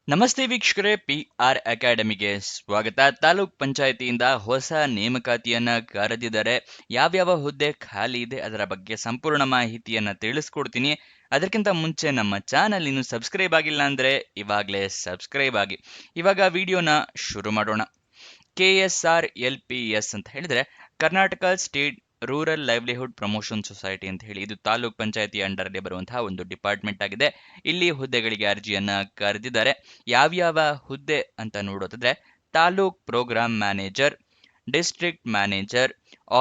ನಮಸ್ತೆ ವೀಕ್ಷಕರೇ, PR ಅಕಾಡೆಮಿಗೆ ಸ್ವಾಗತ. ತಾಲೂಕ್ ಪಂಚಾಯಿತಿಯಿಂದ ಹೊಸ ನೇಮಕಾತಿಯನ್ನ ಕರೆದಿದ್ದಾರೆ. ಯಾವ್ಯಾವ ಹುದ್ದೆ ಖಾಲಿ ಇದೆ ಅದರ ಬಗ್ಗೆ ಸಂಪೂರ್ಣ ಮಾಹಿತಿಯನ್ನ ತಿಳಿಸ್ಕೊಡ್ತೀನಿ. ಅದಕ್ಕಿಂತ ಮುಂಚೆ ನಮ್ಮ ಚಾನಲ್ ಇನ್ನು ಸಬ್ಸ್ಕ್ರೈಬ್ ಆಗಿಲ್ಲ ಅಂದ್ರೆ ಇವಾಗಲೇ ಸಬ್ಸ್ಕ್ರೈಬ್ ಆಗಿ. ಇವಾಗ ವಿಡಿಯೋನ ಶುರು ಮಾಡೋಣ. KSRLPS ಅಂತ ಹೇಳಿದ್ರೆ Karnataka state rural livelihood promotion society ಅಂತ ಹೇಳಿ, ಇದು ತಾಲೂಕ್ ಪಂಚಾಯತಿ ಅಂಡರ್ಗೆ ಬರುವಂತಹ ಒಂದು ಡಿಪಾರ್ಟ್ಮೆಂಟ್ ಆಗಿದೆ. ಇಲ್ಲಿ ಹುದ್ದೆಗಳಿಗೆ ಅರ್ಜಿಯನ್ನ ಕರೆದಿದ್ದಾರೆ. ಯಾವ್ಯಾವ ಹುದ್ದೆ ಅಂತ ನೋಡೋದಾದ್ರೆ taluk programme manager, district manager,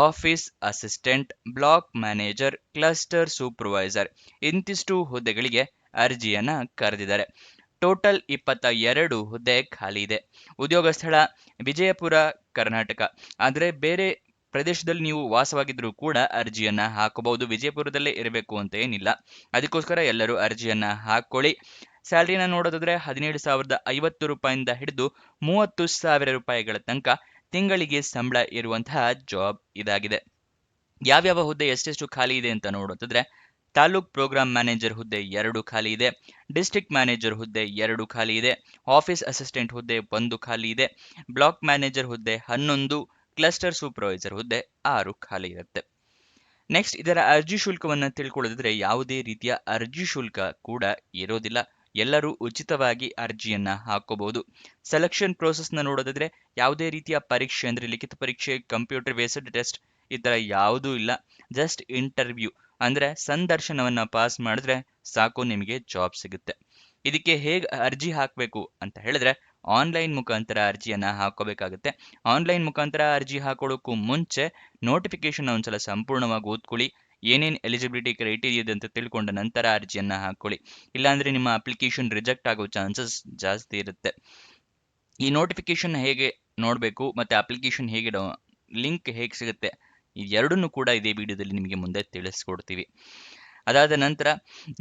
office assistant, block manager, cluster supervisor ಇಂತಿಷ್ಟು ಹುದ್ದೆಗಳಿಗೆ ಅರ್ಜಿಯನ್ನ ಕರೆದಿದ್ದಾರೆ. ಟೋಟಲ್ 22 ಹುದ್ದೆ ಖಾಲಿ ಇದೆ. ಉದ್ಯೋಗ ಸ್ಥಳ ವಿಜಯಪುರ, ಕರ್ನಾಟಕ. ಆದರೆ ಬೇರೆ ಪ್ರದೇಶದಲ್ಲಿ ನೀವು ವಾಸವಾಗಿದ್ರೂ ಕೂಡ ಅರ್ಜಿಯನ್ನ ಹಾಕಬಹುದು. ವಿಜಯಪುರದಲ್ಲೇ ಇರಬೇಕು ಅಂತ ಏನಿಲ್ಲ. ಅದಕ್ಕೋಸ್ಕರ ಎಲ್ಲರೂ ಅರ್ಜಿಯನ್ನ ಹಾಕೊಳ್ಳಿ. ಸ್ಯಾಲ್ರಿನ ನೋಡೋದಾದ್ರೆ 17,050 ರೂಪಾಯಿಂದ ಹಿಡಿದು 30,000 ರೂಪಾಯಿಗಳ ತನಕ ತಿಂಗಳಿಗೆ ಸಂಬಳ ಇರುವಂತಹ ಜಾಬ್ ಇದಾಗಿದೆ. ಯಾವ್ಯಾವ ಹುದ್ದೆ ಎಷ್ಟೆಷ್ಟು ಖಾಲಿ ಇದೆ ಅಂತ ನೋಡೋದಾದ್ರೆ ತಾಲೂಕ್ ಪ್ರೋಗ್ರಾಮ್ ಮ್ಯಾನೇಜರ್ ಹುದ್ದೆ 2 ಖಾಲಿ ಇದೆ, ಡಿಸ್ಟ್ರಿಕ್ಟ್ ಮ್ಯಾನೇಜರ್ ಹುದ್ದೆ 2 ಖಾಲಿ ಇದೆ, ಆಫೀಸ್ ಅಸಿಸ್ಟೆಂಟ್ ಹುದ್ದೆ 1 ಖಾಲಿ ಇದೆ, ಬ್ಲಾಕ್ ಮ್ಯಾನೇಜರ್ ಹುದ್ದೆ 11, ಕ್ಲಸ್ಟರ್ ಸೂಪರ್ವೈಸರ್ ಹುದ್ದೆ 6 ಖಾಲಿ ಇರುತ್ತೆ. ನೆಕ್ಸ್ಟ್, ಇದರ ಅರ್ಜಿ ಶುಲ್ಕವನ್ನು ತಿಳ್ಕೊಳ್ಳೋದಿದ್ರೆ ಯಾವುದೇ ರೀತಿಯ ಅರ್ಜಿ ಶುಲ್ಕ ಕೂಡ ಇರೋದಿಲ್ಲ. ಎಲ್ಲರೂ ಉಚಿತವಾಗಿ ಅರ್ಜಿಯನ್ನ ಹಾಕೋಬಹುದು. ಸೆಲೆಕ್ಷನ್ ಪ್ರೋಸೆಸ್ನ ನೋಡೋದಾದ್ರೆ ಯಾವುದೇ ರೀತಿಯ ಪರೀಕ್ಷೆ ಅಂದ್ರೆ ಲಿಖಿತ ಪರೀಕ್ಷೆ, ಕಂಪ್ಯೂಟರ್ ಬೇಸ್ಡ್ ಟೆಸ್ಟ್ ಈ ತರ ಯಾವುದೂ ಇಲ್ಲ. ಜಸ್ಟ್ ಇಂಟರ್ವ್ಯೂ ಅಂದ್ರೆ ಸಂದರ್ಶನವನ್ನ ಪಾಸ್ ಮಾಡಿದ್ರೆ ಸಾಕು, ನಿಮಗೆ ಜಾಬ್ ಸಿಗುತ್ತೆ. ಇದಕ್ಕೆ ಹೇಗೆ ಅರ್ಜಿ ಹಾಕಬೇಕು ಅಂತ ಹೇಳಿದ್ರೆ ಆನ್ಲೈನ್ ಮುಖಾಂತರ ಅರ್ಜಿಯನ್ನ ಹಾಕೋಬೇಕಾಗುತ್ತೆ. ಆನ್ಲೈನ್ ಮುಖಾಂತರ ಅರ್ಜಿ ಹಾಕೊಳ್ಳೋಕ್ಕೂ ಮುಂಚೆ ನೋಟಿಫಿಕೇಶನ್ ಒಂದ್ಸಲ ಸಂಪೂರ್ಣವಾಗಿ ಓದ್ಕೊಳ್ಳಿ. ಏನೇನು ಎಲಿಜಿಬಿಲಿಟಿ ಕ್ರೈಟೀರಿಯಾ ಇದೆ ಅಂತ ತಿಳ್ಕೊಂಡ ನಂತರ ಅರ್ಜಿಯನ್ನ ಹಾಕೊಳ್ಳಿ. ಇಲ್ಲಾಂದ್ರೆ ನಿಮ್ಮ ಅಪ್ಲಿಕೇಶನ್ ರಿಜೆಕ್ಟ್ ಆಗೋ ಚಾನ್ಸಸ್ ಜಾಸ್ತಿ ಇರುತ್ತೆ. ಈ ನೋಟಿಫಿಕೇಶನ್ ಹೇಗೆ ನೋಡಬೇಕು ಮತ್ತೆ ಅಪ್ಲಿಕೇಶನ್ ಹೇಗೆ ಲಿಂಕ್ ಹೇಗೆ ಸಿಗುತ್ತೆ, ಈ ಎರಡನ್ನೂ ಕೂಡ ಇದೇ ವಿಡಿಯೋದಲ್ಲಿ ನಿಮಗೆ ಮುಂದೆ ತಿಳಿಸ್ಕೊಡ್ತೀವಿ. ಅದಾದ ನಂತರ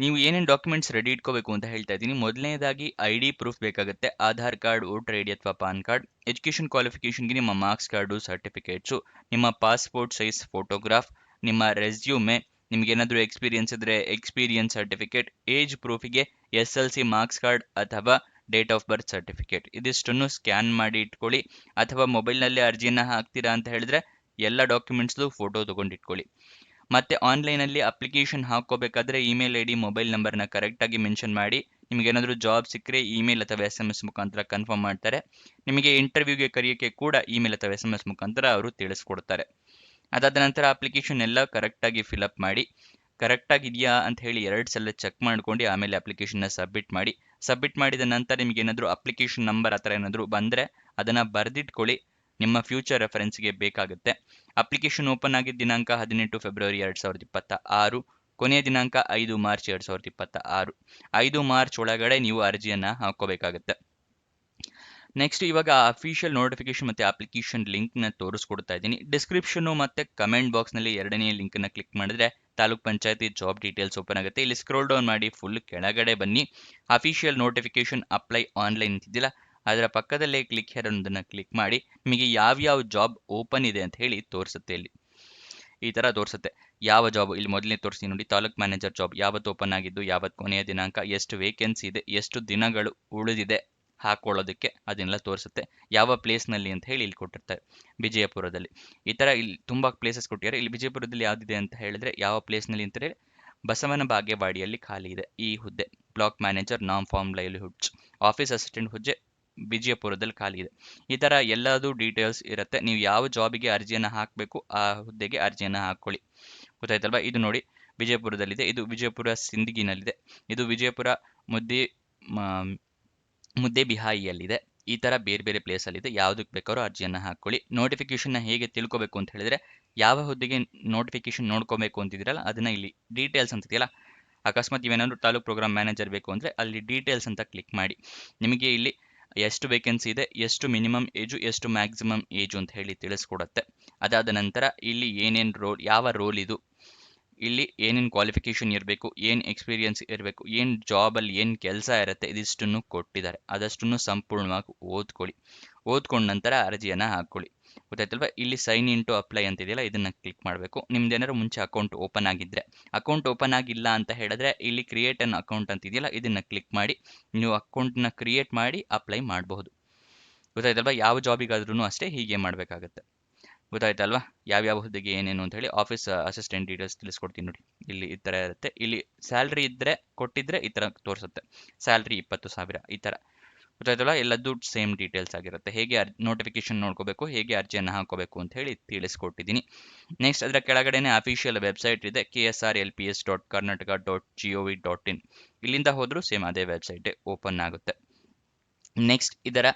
ನೀವು ಏನೇನು ಡಾಕ್ಯುಮೆಂಟ್ಸ್ ರೆಡಿ ಇಟ್ಕೋಬೇಕು ಅಂತ ಹೇಳ್ತಾ ಇದ್ದೀನಿ. ಮೊದಲನೇದಾಗಿ ID ಪ್ರೂಫ್ ಬೇಕಾಗುತ್ತೆ. ಆಧಾರ್ ಕಾರ್ಡ್, ವೋಟರ್ ID ಅಥವಾ ಪಾನ್ ಕಾರ್ಡ್. ಎಜುಕೇಷನ್ ಕ್ವಾಲಿಫಿಕೇಷನ್ಗೆ ನಿಮ್ಮ ಮಾರ್ಕ್ಸ್ ಕಾರ್ಡು, ಸರ್ಟಿಫಿಕೇಟ್ಸು, ನಿಮ್ಮ ಪಾಸ್ಪೋರ್ಟ್ ಸೈಜ್ ಫೋಟೋಗ್ರಾಫ್, ನಿಮ್ಮ ರೆಸ್ಯೂಮೆ, ನಿಮ್ಗೇನಾದರೂ ಎಕ್ಸ್ಪೀರಿಯನ್ಸ್ ಇದ್ರೆ ಎಕ್ಸ್ಪೀರಿಯನ್ಸ್ ಸರ್ಟಿಫಿಕೇಟ್, ಏಜ್ ಪ್ರೂಫಿಗೆ SLC ಮಾರ್ಕ್ಸ್ ಕಾರ್ಡ್ ಅಥವಾ ಡೇಟ್ ಆಫ್ ಬರ್ತ್ ಸರ್ಟಿಫಿಕೇಟ್. ಇದಿಷ್ಟನ್ನು ಸ್ಕ್ಯಾನ್ ಮಾಡಿ ಇಟ್ಕೊಳ್ಳಿ. ಅಥವಾ ಮೊಬೈಲ್ನಲ್ಲಿ ಅರ್ಜಿಯನ್ನು ಹಾಕ್ತೀರಾ ಅಂತ ಹೇಳಿದ್ರೆ ಎಲ್ಲ ಡಾಕ್ಯುಮೆಂಟ್ಸ್ದು ಫೋಟೋ ತೊಗೊಂಡಿಟ್ಕೊಳ್ಳಿ. ಮತ್ತೆ ಆನ್ಲೈನಲ್ಲಿ ಅಪ್ಲಿಕೇಶನ್ ಹಾಕೋಬೇಕಾದ್ರೆ ಇಮೇಲ್ ID, ಮೊಬೈಲ್ ನಂಬರ್ನ ಕರೆಕ್ಟಾಗಿ ಮೆನ್ಷನ್ ಮಾಡಿ. ನಿಮಗೇನಾದರೂ ಜಾಬ್ ಸಿಕ್ಕರೆ ಇಮೇಲ್ ಅಥವಾ SMS ಮುಖಾಂತರ ಕನ್ಫರ್ಮ್ ಮಾಡ್ತಾರೆ. ನಿಮಗೆ ಇಂಟರ್ವ್ಯೂಗೆ ಕರೆಯೋಕ್ಕೆ ಕೂಡ ಇಮೇಲ್ ಅಥವಾ SMS ಮುಖಾಂತರ ಅವರು ತಿಳಿಸ್ಕೊಡ್ತಾರೆ. ಅದಾದ ನಂತರ ಅಪ್ಲಿಕೇಶನ್ ಎಲ್ಲ ಕರೆಕ್ಟಾಗಿ ಫಿಲಪ್ ಮಾಡಿ. ಕರೆಕ್ಟಾಗಿದೆಯಾ ಅಂತ ಹೇಳಿ 2 ಸಲ ಚೆಕ್ ಮಾಡ್ಕೊಂಡು ಆಮೇಲೆ ಅಪ್ಲಿಕೇಶನ್ನ ಸಬ್ಮಿಟ್ ಮಾಡಿ. ಸಬ್ಮಿಟ್ ಮಾಡಿದ ನಂತರ ನಿಮಗೇನಾದರೂ ಅಪ್ಲಿಕೇಶನ್ ನಂಬರ್ ಆ ಥರ ಏನಾದರೂ ಬಂದರೆ ಅದನ್ನು ಬರೆದಿಟ್ಕೊಳ್ಳಿ. ನಿಮ್ಮ ಫ್ಯೂಚರ್ ರೆಫರೆನ್ಸ್ಗೆ ಬೇಕಾಗುತ್ತೆ. ಅಪ್ಲಿಕೇಶನ್ ಓಪನ್ ಆಗಿದ್ದ ದಿನಾಂಕ 18 ಫೆಬ್ರವರಿ 2026, ಕೊನೆಯ ದಿನಾಂಕ 5 ಮಾರ್ಚ್ 2026. 5 ಮಾರ್ಚ್ ಒಳಗಡೆ ನೀವು ಅರ್ಜಿಯನ್ನು ಹಾಕೋಬೇಕಾಗುತ್ತೆ. ನೆಕ್ಸ್ಟ್, ಇವಾಗ ಅಫಿಷಿಯಲ್ ನೋಟಿಫಿಕೇಶನ್ ಮತ್ತು ಅಪ್ಲಿಕೇಶನ್ ಲಿಂಕ್ನ ತೋರಿಸ್ಕೊಡ್ತಾ ಇದ್ದೀನಿ. ಡಿಸ್ಕ್ರಿಪ್ಷನು ಮತ್ತು ಕಮೆಂಟ್ ಬಾಕ್ಸ್ನಲ್ಲಿ 2ನೇ ಲಿಂಕನ್ನು ಕ್ಲಿಕ್ ಮಾಡಿದ್ರೆ ತಾಲೂಕ್ ಪಂಚಾಯತಿ ಜಾಬ್ ಡೀಟೇಲ್ಸ್ ಓಪನ್ ಆಗುತ್ತೆ. ಇಲ್ಲಿ ಸ್ಕ್ರೋಲ್ ಡೌನ್ ಮಾಡಿ ಫುಲ್ ಕೆಳಗಡೆ ಬನ್ನಿ. ಅಫಿಷಿಯಲ್ ನೋಟಿಫಿಕೇಶನ್ ಅಪ್ಲೈ ಆನ್ಲೈನ್ ಅಂತಿದ್ದಿಲ್ಲ, ಅದರ ಪಕ್ಕದಲ್ಲೇ ಕ್ಲಿಕ್ ಹೇರ್ ಅನ್ನೋದನ್ನು ಕ್ಲಿಕ್ ಮಾಡಿ ನಿಮಗೆ ಯಾವ್ಯಾವ ಜಾಬ್ ಓಪನ್ ಇದೆ ಅಂತ ಹೇಳಿ ತೋರಿಸುತ್ತೆ. ಇಲ್ಲಿ ಈ ಥರ ತೋರಿಸುತ್ತೆ ಯಾವ ಜಾಬ್. ಇಲ್ಲಿ ಮೊದಲನೇ ತೋರಿಸ್ತೀನಿ ನೋಡಿ, ತಾಲೂಕ್ ಮ್ಯಾನೇಜರ್ ಜಾಬ್ ಯಾವತ್ತು ಓಪನ್ ಆಗಿದ್ದು, ಯಾವತ್ತು ಕೊನೆಯ ದಿನಾಂಕ, ಎಷ್ಟು ವೇಕೆನ್ಸಿ ಇದೆ, ಎಷ್ಟು ದಿನಗಳು ಉಳಿದಿದೆ ಹಾಕೊಳ್ಳೋದಕ್ಕೆ, ಅದನ್ನೆಲ್ಲ ತೋರಿಸುತ್ತೆ. ಯಾವ ಪ್ಲೇಸ್ನಲ್ಲಿ ಅಂತ ಹೇಳಿ ಇಲ್ಲಿ ಕೊಟ್ಟಿರ್ತಾರೆ, ವಿಜಯಪುರದಲ್ಲಿ. ಈ ಥರ ಇಲ್ಲಿ ತುಂಬ ಪ್ಲೇಸಸ್ ಕೊಟ್ಟಿದ್ದಾರೆ. ಇಲ್ಲಿ ವಿಜಯಪುರದಲ್ಲಿ ಯಾವುದಿದೆ ಅಂತ ಹೇಳಿದ್ರೆ ಯಾವ ಪ್ಲೇಸ್ನಲ್ಲಿ ಅಂತಾರೆ, ಬಸವನ ಬಾಗೇವಾಡಿಯಲ್ಲಿ ಖಾಲಿ ಇದೆ ಈ ಹುದ್ದೆ. ಬ್ಲಾಕ್ ಮ್ಯಾನೇಜರ್, ನಾನ್ ಫಾರ್ಮ್ ಲೈವ್ಲಿಹುಡ್ಸ್. ಆಫೀಸ್ ಅಸಿಸ್ಟೆಂಟ್ ಹುದ್ದೆ ವಿಜಯಪುರದಲ್ಲಿ ಖಾಲಿ ಇದೆ. ಈ ಥರ ಎಲ್ಲದೂ ಡೀಟೇಲ್ಸ್ ಇರುತ್ತೆ. ನೀವು ಯಾವ ಜಾಬಿಗೆ ಅರ್ಜಿಯನ್ನು ಹಾಕಬೇಕು ಆ ಹುದ್ದೆಗೆ ಅರ್ಜಿಯನ್ನು ಹಾಕ್ಕೊಳ್ಳಿ. ಗೊತ್ತಾಯ್ತಲ್ವಾ? ಇದು ನೋಡಿ ವಿಜಯಪುರದಲ್ಲಿದೆ, ಇದು ವಿಜಯಪುರ ಸಿಂದಗಿನಲ್ಲಿದೆ, ಇದು ವಿಜಯಪುರ ಮುದ್ದೇಬಿಹಾಯಿಯಲ್ಲಿದೆ. ಈ ಥರ ಬೇರೆ ಬೇರೆ ಪ್ಲೇಸಲ್ಲಿದೆ. ಯಾವುದಕ್ಕೆ ಬೇಕಾದ್ರೂ ಅರ್ಜಿಯನ್ನು ಹಾಕ್ಕೊಳ್ಳಿ. ನೋಟಿಫಿಕೇಶನ್ನ ಹೇಗೆ ತಿಳ್ಕೊಬೇಕು ಅಂತ ಹೇಳಿದ್ರೆ, ಯಾವ ಹುದ್ದೆಗೆ ನೋಟಿಫಿಕೇಶನ್ ನೋಡ್ಕೋಬೇಕು ಅಂತಿದ್ದೀರಲ್ಲ ಅದನ್ನು ಇಲ್ಲಿ ಡೀಟೇಲ್ಸ್ ಅಂತಿದೆಯಲ್ಲ, ಅಕಸ್ಮಾತ್ ಇವೇನಾದರೂ ತಾಲೂಕ್ ಪ್ರೋಗ್ರಾಮ್ ಮ್ಯಾನೇಜರ್ ಬೇಕು ಅಂದರೆ ಅಲ್ಲಿ ಡೀಟೇಲ್ಸ್ ಅಂತ ಕ್ಲಿಕ್ ಮಾಡಿ. ನಿಮಗೆ ಇಲ್ಲಿ ಎಷ್ಟು ವೇಕೆನ್ಸಿ ಇದೆ, ಎಷ್ಟು ಮಿನಿಮಮ್ ಏಜು, ಎಷ್ಟು ಮ್ಯಾಕ್ಸಿಮಮ್ ಏಜು ಅಂತ ಹೇಳಿ ತಿಳಿಸ್ಕೊಡುತ್ತೆ. ಅದಾದ ನಂತರ ಇಲ್ಲಿ ಏನೇನು ರೋಲ್, ಯಾವ ರೋಲ್ ಇದು, ಇಲ್ಲಿ ಏನೇನು ಕ್ವಾಲಿಫಿಕೇಷನ್ ಇರಬೇಕು, ಏನು ಎಕ್ಸ್ಪೀರಿಯನ್ಸ್ ಇರಬೇಕು, ಏನು ಜಾಬಲ್ಲಿ ಏನು ಕೆಲಸ ಇರುತ್ತೆ, ಇದಿಷ್ಟನ್ನು ಕೊಟ್ಟಿದ್ದಾರೆ. ಅದಷ್ಟನ್ನು ಸಂಪೂರ್ಣವಾಗಿ ಓದ್ಕೊಳ್ಳಿ. ಓದ್ಕೊಂಡ ನಂತರ ಅರ್ಜಿಯನ್ನು ಹಾಕ್ಕೊಳ್ಳಿ. ಗೊತ್ತಾಯ್ತಲ್ವಾ? ಇಲ್ಲಿ ಸೈನ್ ಇನ್ ಟು ಅಪ್ಲೈ ಅಂತ ಇದೆಯಲ್ಲ, ಇದನ್ನ ಕ್ಲಿಕ್ ಮಾಡಬೇಕು. ನಿಮ್ದೇನಾದ್ರು ಮುಂಚೆ ಅಕೌಂಟ್ ಓಪನ್ ಆಗಿದ್ರೆ. ಅಕೌಂಟ್ ಓಪನ್ ಆಗಿಲ್ಲ ಅಂತ ಹೇಳಿದ್ರೆ ಇಲ್ಲಿ ಕ್ರಿಯೇಟ್ ಅನ್ ಅಕೌಂಟ್ ಅಂತ ಇದೆಯಲ್ಲ, ಇದನ್ನ ಕ್ಲಿಕ್ ಮಾಡಿ ನೀವು ಅಕೌಂಟ್ನ ಕ್ರಿಯೇಟ್ ಮಾಡಿ ಅಪ್ಲೈ ಮಾಡಬಹುದು. ಗೊತ್ತಾಯ್ತಲ್ವಾ? ಯಾವ ಜಾಬಿಗಾದ್ರೂ ಅಷ್ಟೇ ಹೀಗೆ ಮಾಡಬೇಕಾಗತ್ತೆ. ಗೊತ್ತಾಯ್ತಲ್ವಾ? ಯಾವ್ಯಾವ ಹುದ್ದೆಗೆ ಏನೇನು ಅಂತ ಹೇಳಿ. ಆಫೀಸ್ ಅಸಿಸ್ಟೆಂಟ್ ಡೀಟೇಲ್ಸ್ ತಿಳಿಸ್ಕೊಡ್ತೀನಿ ನೋಡಿ. ಇಲ್ಲಿ ಈ ಥರ ಇರುತ್ತೆ. ಇಲ್ಲಿ ಸ್ಯಾಲ್ರಿ ಇದ್ದರೆ ಕೊಟ್ಟಿದ್ರೆ ಈ ಥರ ತೋರಿಸುತ್ತೆ, ಸ್ಯಾಲ್ರಿ 20,000 ಈ ಥರ. ಗೊತ್ತಾಯ್ತಲ್ಲ? ಎಲ್ಲದ್ದು ಸೇಮ್ ಡೀಟೇಲ್ಸ್ ಆಗಿರುತ್ತೆ. ಹೇಗೆ ನೋಟಿಫಿಕೇಶನ್ ನೋಡ್ಕೋಬೇಕು, ಹೇಗೆ ಅರ್ಜಿಯನ್ನು ಹಾಕೋಬೇಕು ಅಂತ ಹೇಳಿ ತಿಳಿಸ್ಕೊಟ್ಟಿದ್ದೀನಿ. ನೆಕ್ಸ್ಟ್ ಅದರ ಕೆಳಗಡೆನೆ ಅಫಿಷಿಯಲ್ ವೆಬ್ಸೈಟ್ ಇದೆ, ksrlps.karnataka.gov.in. ಇಲ್ಲಿಂದ ಹೋದರೂ ಸೇಮ್ ಅದೇ ವೆಬ್ಸೈಟೇ ಓಪನ್ ಆಗುತ್ತೆ. ನೆಕ್ಸ್ಟ್ ಇದರ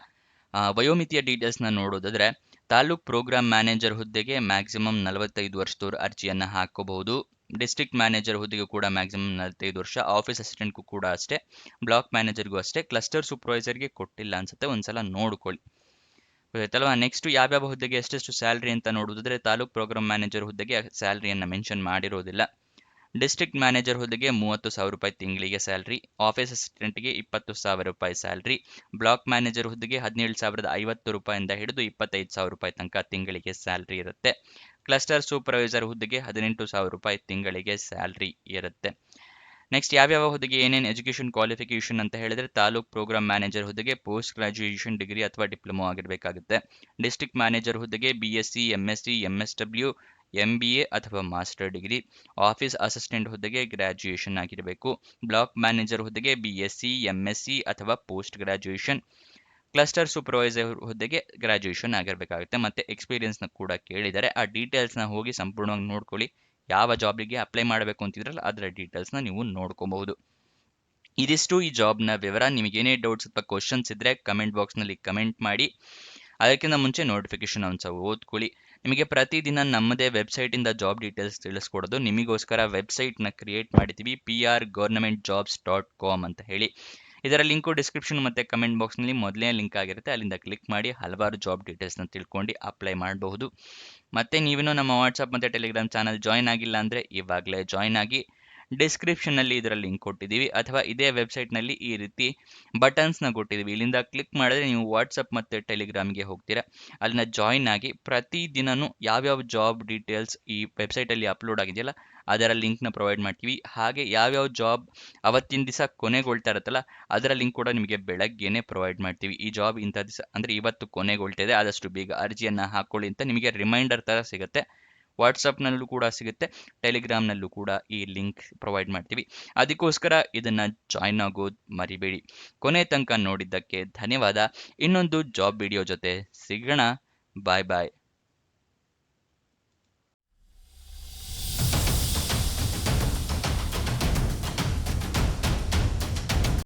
ವಯೋಮಿತಿಯ ಡೀಟೇಲ್ಸ್ನ ನೋಡೋದಾದ್ರೆ, ತಾಲೂಕ್ ಪ್ರೋಗ್ರಾಮ್ ಮ್ಯಾನೇಜರ್ ಹುದ್ದೆಗೆ ಮ್ಯಾಕ್ಸಿಮಮ್ 45 ವರ್ಷದವರು ಅರ್ಜಿಯನ್ನು ಹಾಕೋಬಹುದು. ಡಿಸ್ಟ್ರಿಕ್ಟ್ ಮ್ಯಾನೇಜರ್ ಹುದ್ದೆಗೂ ಕೂಡ ಮ್ಯಾಕ್ಸಿಮಮ್ 45 ವರ್ಷ. ಆಫೀಸ್ ಅಸಿಸ್ಟೆಂಟ್ಗೂ ಕೂಡ ಅಷ್ಟೇ. ಬ್ಲಾಕ್ ಮ್ಯಾನೇಜರ್ಗೂ ಅಷ್ಟೇ. ಕ್ಲಸ್ಟರ್ ಸೂಪರ್ವೈಸರ್ಗೆ ಕೊಟ್ಟಿಲ್ಲ ಅನ್ಸುತ್ತೆ, ಒಂದ್ಸಲ ನೋಡ್ಕೊಳ್ಳಿ. ಗೊತ್ತಾಯ್ತಲ್ವಾ? ನೆಕ್ಸ್ಟ್ ಯಾವ್ಯಾವ ಹುದ್ದೆಗೆ ಎಷ್ಟೆಷ್ಟು ಸ್ಯಾಲ್ರಿ ಅಂತ ನೋಡೋದಾದ್ರೆ, ತಾಲೂಕ್ ಪ್ರೋಗ್ರಾಮ್ ಮ್ಯಾನೇಜರ್ ಹುದ್ದೆಗೆ ಸ್ಯಾಲ್ರಿಯನ್ನು ಮೆನ್ಷನ್ ಮಾಡಿರೋದಿಲ್ಲ. ಡಿಸ್ಟ್ರಿಕ್ಟ್ ಮ್ಯಾನೇಜರ್ ಹುದ್ದೆಗೆ 30,000 ರೂಪಾಯಿ ತಿಂಗಳಿಗೆ ಸ್ಯಾಲ್ರಿ. ಆಫೀಸ್ ಅಸಿಸ್ಟೆಂಟ್ಗೆ 20,000 ರೂಪಾಯಿ ಸ್ಯಾಲ್ರಿ. ಬ್ಲಾಕ್ ಮ್ಯಾನೇಜರ್ ಹುದ್ದೆಗೆ 17,050 ರೂಪಾಯಿಂದ ಹಿಡಿದು 25,000 ರೂಪಾಯಿ ತನಕ ತಿಂಗಳಿಗೆ ಸ್ಯಾಲ್ರಿ ಇರುತ್ತೆ. ಕ್ಲಸ್ಟರ್ ಸೂಪರ್ವೈಸರ್ ಹುದ್ದೆಗೆ 18,000 ರೂಪಾಯಿ ತಿಂಗಳಿಗೆ ಸ್ಯಾಲ್ರಿ ಇರುತ್ತೆ. ನೆಕ್ಸ್ಟ್ ಯಾವ್ಯಾವ ಹುದ್ದೆಗೆ ಏನೇನು ಎಜುಕೇಷನ್ ಕ್ವಾಲಿಫಿಕೇಷನ್ ಅಂತ ಹೇಳಿದ್ರೆ, ತಾಲೂಕ್ ಪ್ರೋಗ್ರಾಮ್ ಮ್ಯಾನೇಜರ್ ಹುದ್ದೆಗೆ ಪೋಸ್ಟ್ ಗ್ರಾಜ್ಯುಯೇಷನ್ ಡಿಗ್ರಿ ಅಥವಾ ಡಿಪ್ಲೊಮಾ ಆಗಿರಬೇಕಾಗುತ್ತೆ. ಡಿಸ್ಟ್ರಿಕ್ಟ್ ಮ್ಯಾನೇಜರ್ ಹುದ್ದೆಗೆ BSc, MSc, MSW, MBA ಅಥವಾ ಮಾಸ್ಟರ್ ಡಿಗ್ರಿ. ಆಫೀಸ್ ಅಸಿಸ್ಟೆಂಟ್ ಹುದ್ದೆಗೆ ಗ್ರಾಜ್ಯುಯೇಷನ್ ಆಗಿರಬೇಕು. ಬ್ಲಾಕ್ ಮ್ಯಾನೇಜರ್ ಹುದ್ದೆಗೆ BSc, MSc ಅಥವಾ ಪೋಸ್ಟ್ ಗ್ರಾಜ್ಯುಯೇಷನ್. ಕ್ಲಸ್ಟರ್ ಸೂಪರ್ವೈಸರ್ ಹುದ್ದೆಗೆ ಗ್ರಾಜ್ಯುಯೇಷನ್ ಆಗಿರಬೇಕಾಗುತ್ತೆ. ಮತ್ತೆ ಎಕ್ಸ್ಪೀರಿಯನ್ಸ್ನ ಕೂಡ ಕೇಳಿದರೆ ಆ ಡೀಟೇಲ್ಸ್ನ ಹೋಗಿ ಸಂಪೂರ್ಣವಾಗಿ ನೋಡ್ಕೊಳ್ಳಿ. ಯಾವ ಜಾಬಿಗೆ ಅಪ್ಲೈ ಮಾಡಬೇಕು ಅಂತಿದ್ರಲ್ಲ ಅದರ ಡೀಟೇಲ್ಸ್ನ ನೀವು ನೋಡ್ಕೋಬಹುದು. ಇದಿಷ್ಟು ಈ ಜಾಬ್ನ ವಿವರ. ನಿಮಗೇನೇ ಡೌಟ್ಸ್ ಅಥವಾ ಕ್ವಶನ್ಸ್ ಇದ್ದರೆ ಕಮೆಂಟ್ ಬಾಕ್ಸ್ನಲ್ಲಿ ಕಮೆಂಟ್ ಮಾಡಿ. ಅದಕ್ಕಿಂತ ಮುಂಚೆ ನೋಟಿಫಿಕೇಶನ್ ಒಂದ್ಸಲ ಓದ್ಕೊಳ್ಳಿ. ನಿಮಗೆ ಪ್ರತಿದಿನ ನಮ್ಮದೇ ವೆಬ್ಸೈಟಿಂದ ಜಾಬ್ ಡೀಟೇಲ್ಸ್ ತಿಳಿಸ್ಕೊಡೋದು. ನಿಮಗೋಸ್ಕರ ವೆಬ್ಸೈಟ್ನ ಕ್ರಿಯೇಟ್ ಮಾಡಿದ್ದೀವಿ, prgovernmentjobs.com ಅಂತ ಹೇಳಿ. ಇದರ ಲಿಂಕು ಡಿಸ್ಕ್ರಿಪ್ಷನ್ ಮತ್ತು ಕಮೆಂಟ್ ಬಾಕ್ಸ್ನಲ್ಲಿ ಮೊದಲನೇ ಲಿಂಕ್ ಆಗಿರುತ್ತೆ. ಅಲ್ಲಿಂದ ಕ್ಲಿಕ್ ಮಾಡಿ ಹಲವಾರು ಜಾಬ್ ಡೀಟೇಲ್ಸ್ನ ತಿಳ್ಕೊಂಡು ಅಪ್ಲೈ ಮಾಡಬಹುದು. ಮತ್ತು ನೀವೇನೋ ನಮ್ಮ ವಾಟ್ಸಪ್ ಮತ್ತು ಟೆಲಿಗ್ರಾಮ್ ಚಾನಲ್ ಜಾಯ್ನ್ ಆಗಿಲ್ಲ ಅಂದರೆ ಇವಾಗಲೇ ಜಾಯ್ನ್ ಆಗಿ. ಡಿಸ್ಕ್ರಿಪ್ಷನ್ನಲ್ಲಿ ಇದರ ಲಿಂಕ್ ಕೊಟ್ಟಿದ್ದೀವಿ, ಅಥವಾ ಇದೇ ವೆಬ್ಸೈಟ್ನಲ್ಲಿ ಈ ರೀತಿ ಬಟನ್ಸ್ನ ಕೊಟ್ಟಿದ್ದೀವಿ. ಇಲ್ಲಿಂದ ಕ್ಲಿಕ್ ಮಾಡಿದ್ರೆ ನೀವು ವಾಟ್ಸಪ್ ಮತ್ತು ಟೆಲಿಗ್ರಾಮ್ಗೆ ಹೋಗ್ತೀರಾ. ಅಲ್ಲಿನ ಜಾಯ್ನ್ ಆಗಿ ಪ್ರತಿದಿನವೂ ಯಾವ್ಯಾವ ಜಾಬ್ ಡೀಟೇಲ್ಸ್ ಈ ವೆಬ್ಸೈಟಲ್ಲಿ ಅಪ್ಲೋಡ್ ಆಗಿದೆಯಲ್ಲ ಅದರ ಲಿಂಕ್ನ ಪ್ರೊವೈಡ್ ಮಾಡ್ತೀವಿ. ಹಾಗೆ ಯಾವ್ಯಾವ ಜಾಬ್ ಅವತ್ತಿನ ದಿವಸ ಕೊನೆಗೊಳ್ತಾ ಇರುತ್ತಲ್ಲ ಅದರ ಲಿಂಕ್ ಕೂಡ ನಿಮಗೆ ಬೆಳಗ್ಗೆನೇ ಪ್ರೊವೈಡ್ ಮಾಡ್ತೀವಿ. ಈ ಜಾಬ್ ಇಂಥ ದಿವಸ ಅಂದರೆ ಇವತ್ತು ಕೊನೆಗೊಳ್ತಿದೆ, ಆದಷ್ಟು ಬೇಗ ಅರ್ಜಿಯನ್ನು ಹಾಕ್ಕೊಳ್ಳಿ ಅಂತ ನಿಮಗೆ ರಿಮೈಂಡರ್ ಥರ ಸಿಗುತ್ತೆ. ವಾಟ್ಸಪ್ನಲ್ಲೂ ಕೂಡ ಸಿಗುತ್ತೆ, ಟೆಲಿಗ್ರಾಮ್ನಲ್ಲೂ ಕೂಡ ಈ ಲಿಂಕ್ ಪ್ರೊವೈಡ್ ಮಾಡ್ತೀವಿ. ಅದಕ್ಕೋಸ್ಕರ ಇದನ್ನು ಜಾಯ್ನ್ ಆಗೋದು ಮರಿಬೇಡಿ. ಕೊನೆ ತನಕ ನೋಡಿದ್ದಕ್ಕೆ ಧನ್ಯವಾದ. ಇನ್ನೊಂದು ಜಾಬ್ ವಿಡಿಯೋ ಜೊತೆ ಸಿಗೋಣ. ಬಾಯ್ ಬಾಯ್.